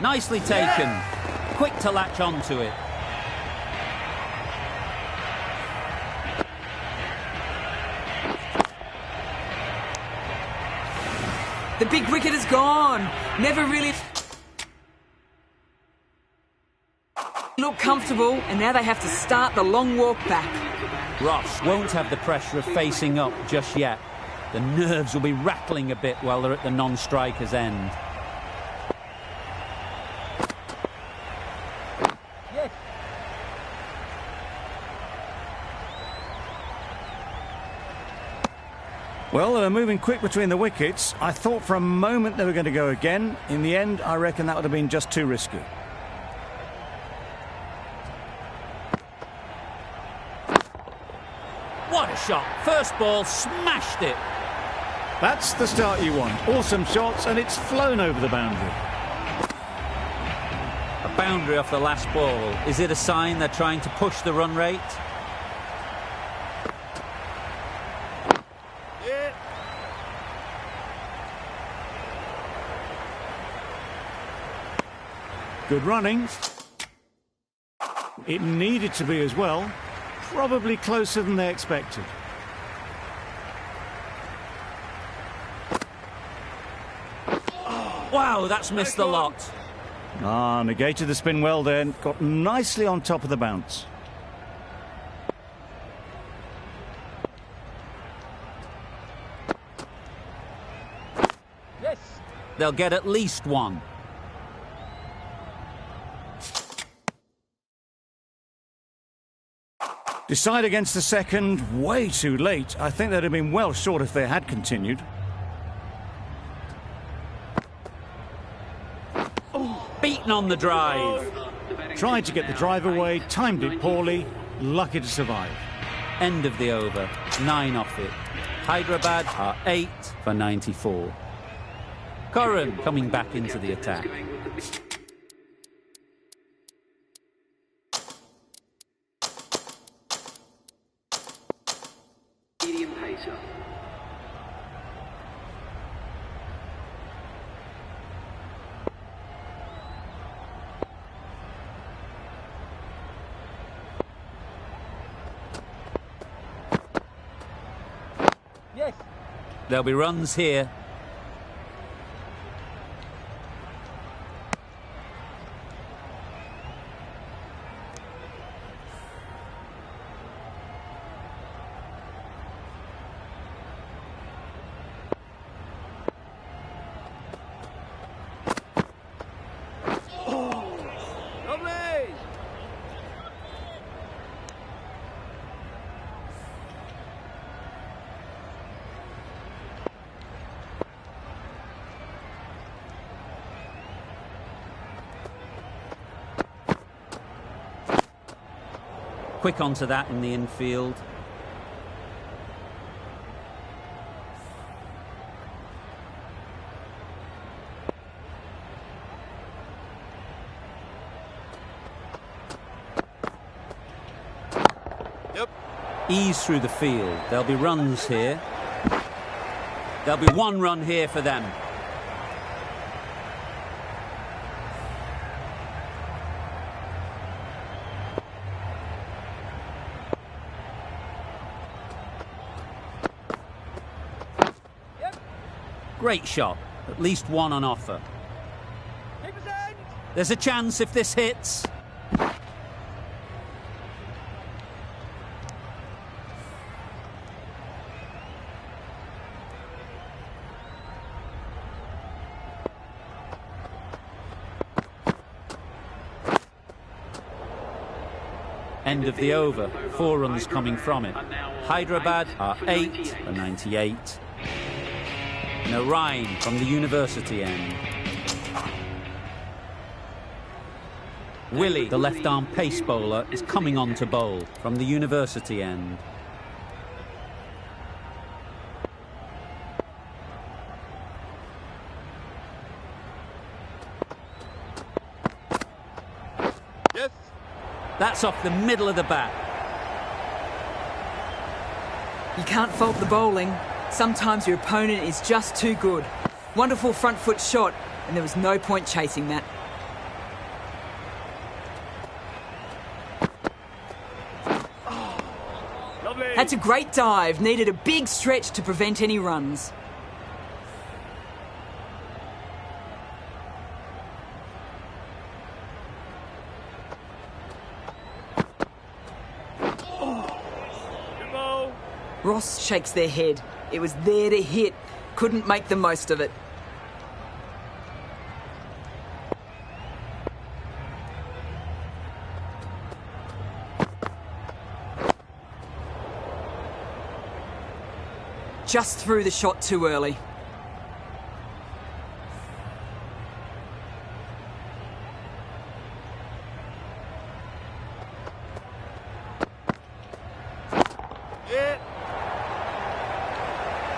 Nicely taken. Quick to latch onto it. The big wicket is gone. Never really looked comfortable, and now they have to start the long walk back. Ross won't have the pressure of facing up just yet. The nerves will be rattling a bit while they're at the non-striker's end. Well, they were moving quick between the wickets. I thought for a moment they were going to go again. In the end, I reckon that would have been just too risky. What a shot. First ball, smashed it. That's the start you want. Awesome shots, and it's flown over the boundary. A boundary off the last ball. Is it a sign they're trying to push the run rate? Good running. It needed to be as well. Probably closer than they expected. Wow, that's missed the lot. Negated the spin well then. Got nicely on top of the bounce. They'll get at least one. Decide against the second, way too late. I think they'd have been well short if they had continued. Beaten on the drive. Tried to get the drive away, timed it poorly, lucky to survive. End of the over, 9 off it. Hyderabad are 8 for 94. Curran coming back into the attack. Medium pacer. Yes. There'll be runs here. Lovely. Quick onto that in the infield. Yep. Ease through the field. There'll be runs here. There'll be one run here for them. Great shot. At least one on offer. Keep us in. There's a chance if this hits. End of the over. 4 runs coming from it. Hyderabad are 8 for 98. Narain from the university end. Willie, the left-arm pace bowler, is coming on to bowl from the university end. Yes. That's off the middle of the bat. You can't fault the bowling. Sometimes your opponent is just too good. Wonderful front foot shot, and there was no point chasing that. Lovely. That's a great dive. Needed a big stretch to prevent any runs. Good ball. Ross shakes their head. It was there to hit. Couldn't make the most of it. Just threw the shot too early. Yeah.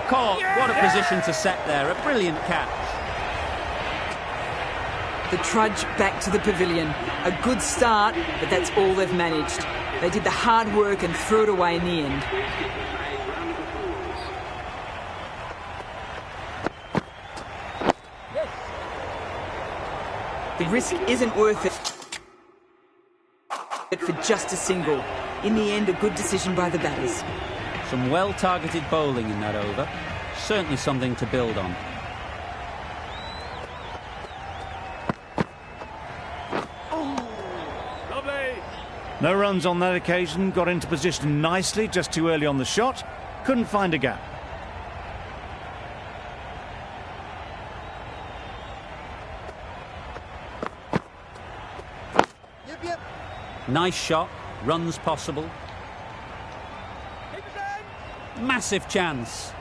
Caught. What a position to set there. A brilliant catch. The trudge back to the pavilion. A good start, but that's all they've managed. They did the hard work and threw it away in the end. The risk isn't worth it for just a single. In the end, a good decision by the batters. Some well-targeted bowling in that over. Certainly something to build on. Lovely. No runs on that occasion, got into position nicely, just too early on the shot. Couldn't find a gap. Yep. Nice shot, runs possible. Keep us in. Massive chance.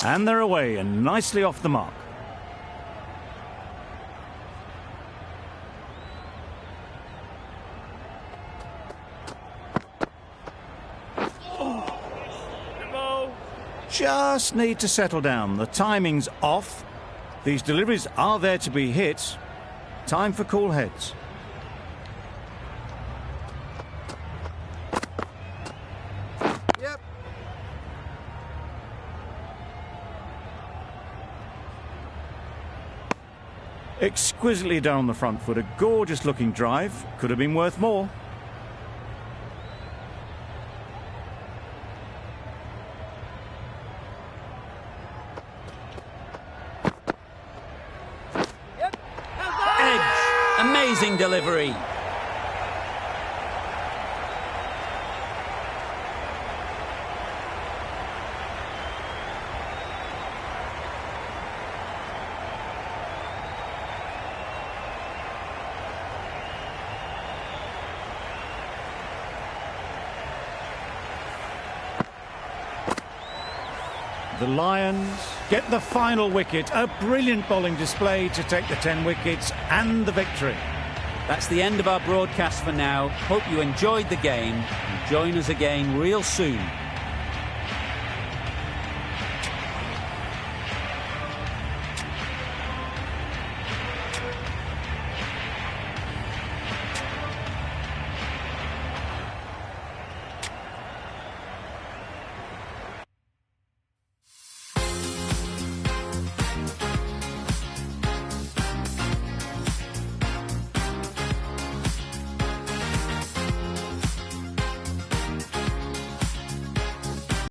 And they're away and nicely off the mark. Good ball. Just need to settle down. The timing's off. These deliveries are there to be hit. Time for cool heads. Yep. Exquisitely done on the front foot. A gorgeous looking drive. Could have been worth more. Yep. Edge. Amazing delivery. The Lions get the final wicket. A brilliant bowling display to take the 10 wickets and the victory. That's the end of our broadcast for now. Hope you enjoyed the game and join us again real soon